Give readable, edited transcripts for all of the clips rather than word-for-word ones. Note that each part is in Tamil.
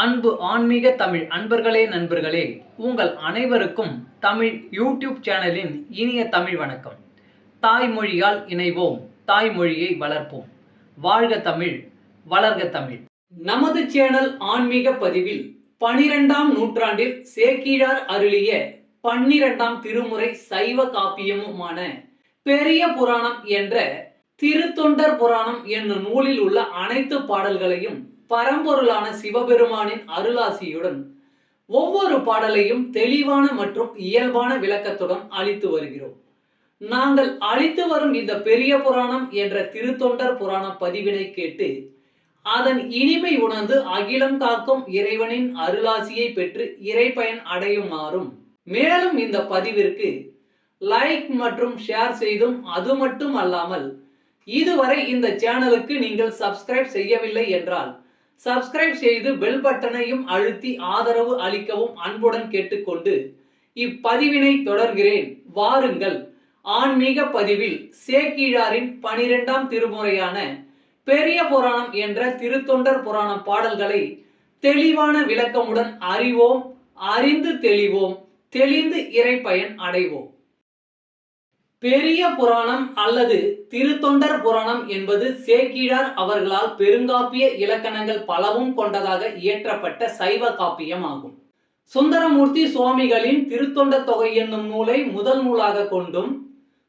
அன்பு ஆன்மீக தமிழ் அன்பர்களே நண்பர்களே, உங்கள் அனைவருக்கும் தமிழ் யூடியூப் சேனலின் இனிய தமிழ் வணக்கம். தாய்மொழியால் இணைவோம், தாய்மொழியை வளர்ப்போம். வாழ்க தமிழ், வளர்க தமிழ். நமது சேனல் ஆன்மீக பதிவில் 12ஆம் நூற்றாண்டில் சேக்கிழார் அருளிய 12ஆம் திருமுறை சைவ காப்பியமுமான பெரிய புராணம் என்ற திருத்தொண்டர் புராணம் என்னும் நூலில் உள்ள அனைத்து பாடல்களையும் பரம்பொருளான சிவபெருமானின் அருளாசியுடன் ஒவ்வொரு பாடலையும் தெளிவான மற்றும் இயல்பான விளக்கத்துடன் அளித்து வருகிறோம். நாங்கள் அளித்து வரும் இந்த பெரிய புராணம் என்ற திருத்தொண்டர் புராண பதிவினை கேட்டு அதன் இனிமை உணர்ந்து அகிலம் காக்கும் இறைவனின் அருளாசியை பெற்று இறைப்பயன் அடையுமாறும், மேலும் இந்த பதிவிற்கு லைக் மற்றும் ஷேர் செய்தும், அது மட்டும் அல்லாமல் இதுவரை இந்த சேனலுக்கு நீங்கள் சப்ஸ்கிரைப் செய்யவில்லை என்றால் சப்ஸ்கிரைப் செய்து பெல் பட்டனையும் அழுத்தி ஆதரவு அளிக்கவும் அன்புடன் கேட்டுக்கொண்டு இப்பதிவினை தொடர்கிறேன். வாருங்கள், ஆன்மீக பதிவில் சேக்கிழாரின் 12ஆம் திருமுறையான பெரிய புராணம் என்ற திருத்தொண்டர் புராண பாடல்களை தெளிவான விளக்கமுடன் அறிவோம், அறிந்து தெளிவோம், தெளிந்து இறைப்பயன் அடைவோம். பெரிய புராணம் அல்லது திருத்தொண்டர் புராணம் என்பது சேக்கிழார் அவர்களால் பெருங்காப்பிய இலக்கணங்கள் பலவும் கொண்டதாக இயற்றப்பட்ட சைவ காப்பியம் ஆகும். சுந்தரமூர்த்தி சுவாமிகளின் திருத்தொண்ட தொகை என்னும் நூலை முதல் நூலாக கொண்டும்,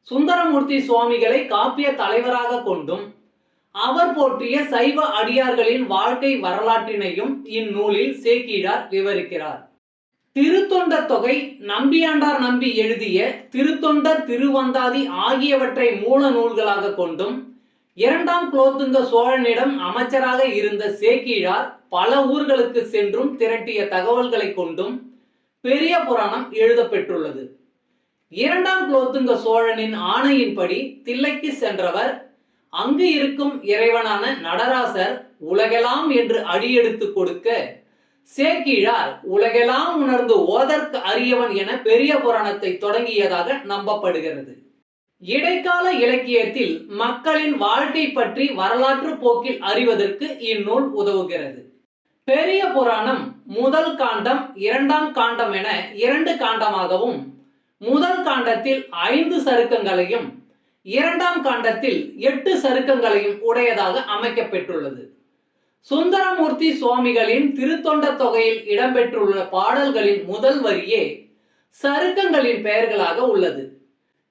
சுந்தரமூர்த்தி சுவாமிகளை காப்பிய தலைவராக கொண்டும், அவர் போற்றிய சைவ அடியார்களின் வாழ்க்கை வரலாற்றினையும் இந்நூலில் சேக்கிழார் விவரிக்கிறார். திருத்தொண்ட தொகை நம்பியாண்டார் நம்பி எழுதிய திருத்தொண்டர் திருவந்தாதி ஆகியவற்றை மூல நூல்களாக கொண்டும், 2ஆம் குலோத்துங்க சோழனிடம் அமைச்சராக இருந்த சேக்கிழார் பல ஊர்களுக்கு சென்றும் திரட்டிய தகவல்களை கொண்டும் பெரிய புராணம் எழுதப்பெற்றுள்ளது. 2ஆம் குலோத்துங்க சோழனின் ஆணையின்படி தில்லைக்கு சென்றவர் அங்கு இருக்கும் இறைவனான நடராசர் உலகெல்லாம் என்று அடியெடுத்து கொடுக்க சேக்கிழார் உலகெல்லாம் உணர்ந்து ஓதற்கு அரியவன் என பெரிய புராணத்தை தொடங்கியதாக நம்பப்படுகிறது. இடைக்கால இலக்கியத்தில் மக்களின் வாழ்க்கை பற்றி வரலாற்று போக்கில் அறிவதற்கு இந்நூல் உதவுகிறது. பெரிய புராணம் முதல் காண்டம் 2ஆம் காண்டம் என 2 காண்டமாகவும், முதல் காண்டத்தில் 5 சருக்கங்களையும் 2ஆம் காண்டத்தில் 8 சருக்கங்களையும் உடையதாக அமைக்கப்பெற்றுள்ளது. சுந்தரமூர்த்தி சுவாமிகளின் திருத்தொண்ட தொகையில் இடம்பெற்றுள்ள பாடல்களின் முதல் வரியே சருக்கங்களின் பெயர்களாக உள்ளது.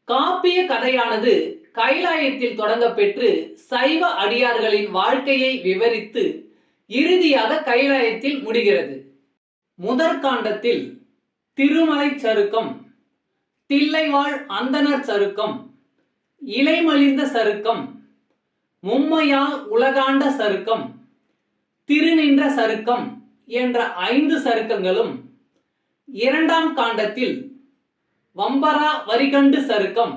காப்பிய கதையானது கைலாயத்தில் தொடங்கப்பெற்று சைவ அடியார்களின் வாழ்க்கையை விவரித்து இறுதியாக கைலாயத்தில் முடிகிறது. முதற்காண்டத்தில் திருமலை சருக்கம், தில்லைவாழ் அந்தணர் சருக்கம், இலைமலிந்த சருக்கம், மும்மையால் உலகாண்ட சருக்கம், திருநின்ற சருக்கம் என்ற 5 சருக்கங்களும், 2ஆம் காண்டத்தில் வம்பரா வரிகண்டு சருக்கம்,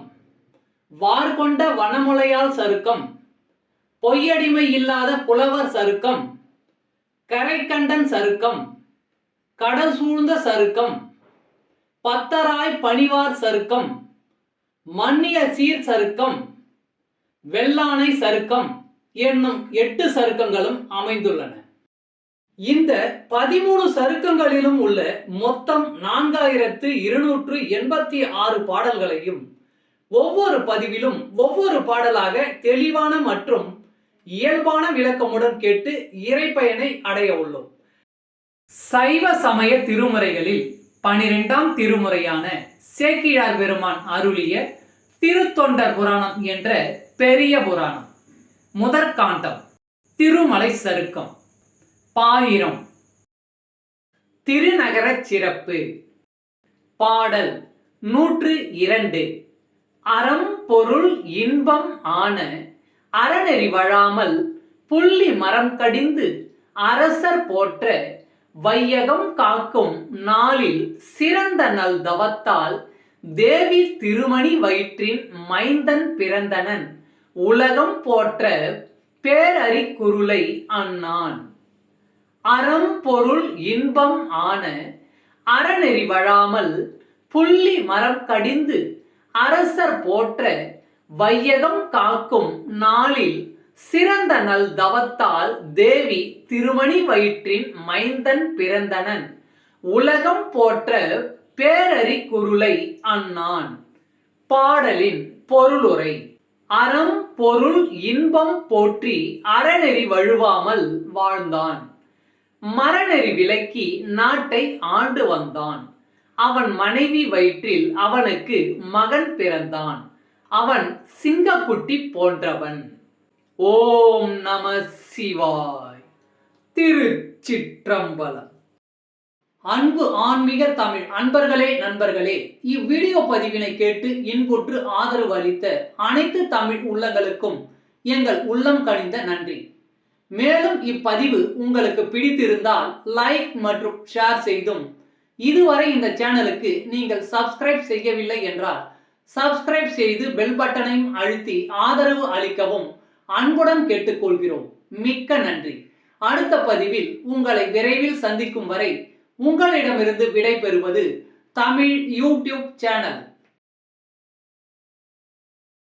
வார்கொண்ட வனமுலையால் சருக்கம், பொய்யடிமை இல்லாத புலவர் சருக்கம், கரைக்கண்டன் சருக்கம், கடல் சூழ்ந்த சருக்கம், பத்தராய் பணிவார் சருக்கம், மன்னிய சீர் சருக்கம், வெள்ளானை சருக்கம் என்னும் 8 சருக்கங்களும் அமைந்துள்ளன. இந்த 13 சருக்கங்களிலும் உள்ள மொத்தம் 4286 பாடல்களையும் ஒவ்வொரு பதிவிலும் ஒவ்வொரு பாடலாக தெளிவான மற்றும் இயல்பான விளக்கமுடன் கேட்டு இறைப்பயனை அடைய உள்ளோம். சைவ சமய திருமுறைகளில் 12ஆம் திருமுறையான சேக்கிழார் பெருமான் அருளிய திருத்தொண்டர் புராணம் என்ற பெரிய புராணம். முதற்காண்டம் திருமலை சருக்கம். பாயிரம். திருநகர சிறப்பு. பாடல் 102. அறம் பொருள் இன்பம் ஆன அறநெறி வழாமல் புள்ளி மரம் கடிந்து அரசர் போற்ற வையகம் காக்கும் நாளில் சிறந்த நல் தவத்தால் தேவி திருமணி வயிற்றின் மைந்தன் பிறந்தனன் உலகம் போற்ற பேரறி குருளை அன்னான். அறம் பொருள் இன்பம் ஆன அறநெறி வழாமல் புள்ளி மரம் கடிந்து அரசர் போற்ற வையகம் காக்கும் நாளில் சிறந்த நல் தவத்தால் தேவி திருமணி வயிற்றின் மைந்தன் பிறந்தனன் உலகம் போற்ற பேரறி குருளை அண்ணான். பாடலின் பொருளுரை. அறம் பொருள் இன்பம் போற்றி அறநெறி வழுவாமல் வாழ்ந்தான். மரநெறி விலக்கி நாட்டை ஆண்டு வந்தான். அவன் மனைவி வயிற்றில் அவனுக்கு மகன் பிறந்தான். அவன் சிங்கக்குட்டி போன்றவன். ஓம் நம சிவாய். திருச்சிற்றம்பலம். அன்பு ஆன்மீக தமிழ் அன்பர்களே, நண்பர்களே, இவ்வீடியோ பதிவினை கேட்டு இன்புற்று ஆதரவு அளித்த அனைத்து தமிழ் உள்ளங்களுக்கும் எங்கள் உள்ளம் கனிந்த நன்றி. மேலும் இப்பதிவு உங்களுக்கு பிடித்திருந்தால் லைக் மற்றும் ஷேர் செய்தும், இதுவரை இந்த சேனலுக்கு நீங்கள் சப்ஸ்கிரைப் செய்யவில்லை என்றால் சப்ஸ்கிரைப் செய்து பெல் பட்டனையும் அழுத்தி ஆதரவு அளிக்கவும் அன்புடன் கேட்டுக்கொள்கிறோம். மிக்க நன்றி. அடுத்த பதிவில் உங்களை விரைவில் சந்திக்கும் வரை உங்களிடமிருந்து விடை பெறுவது தமிழ் யூடியூப் சேனல்.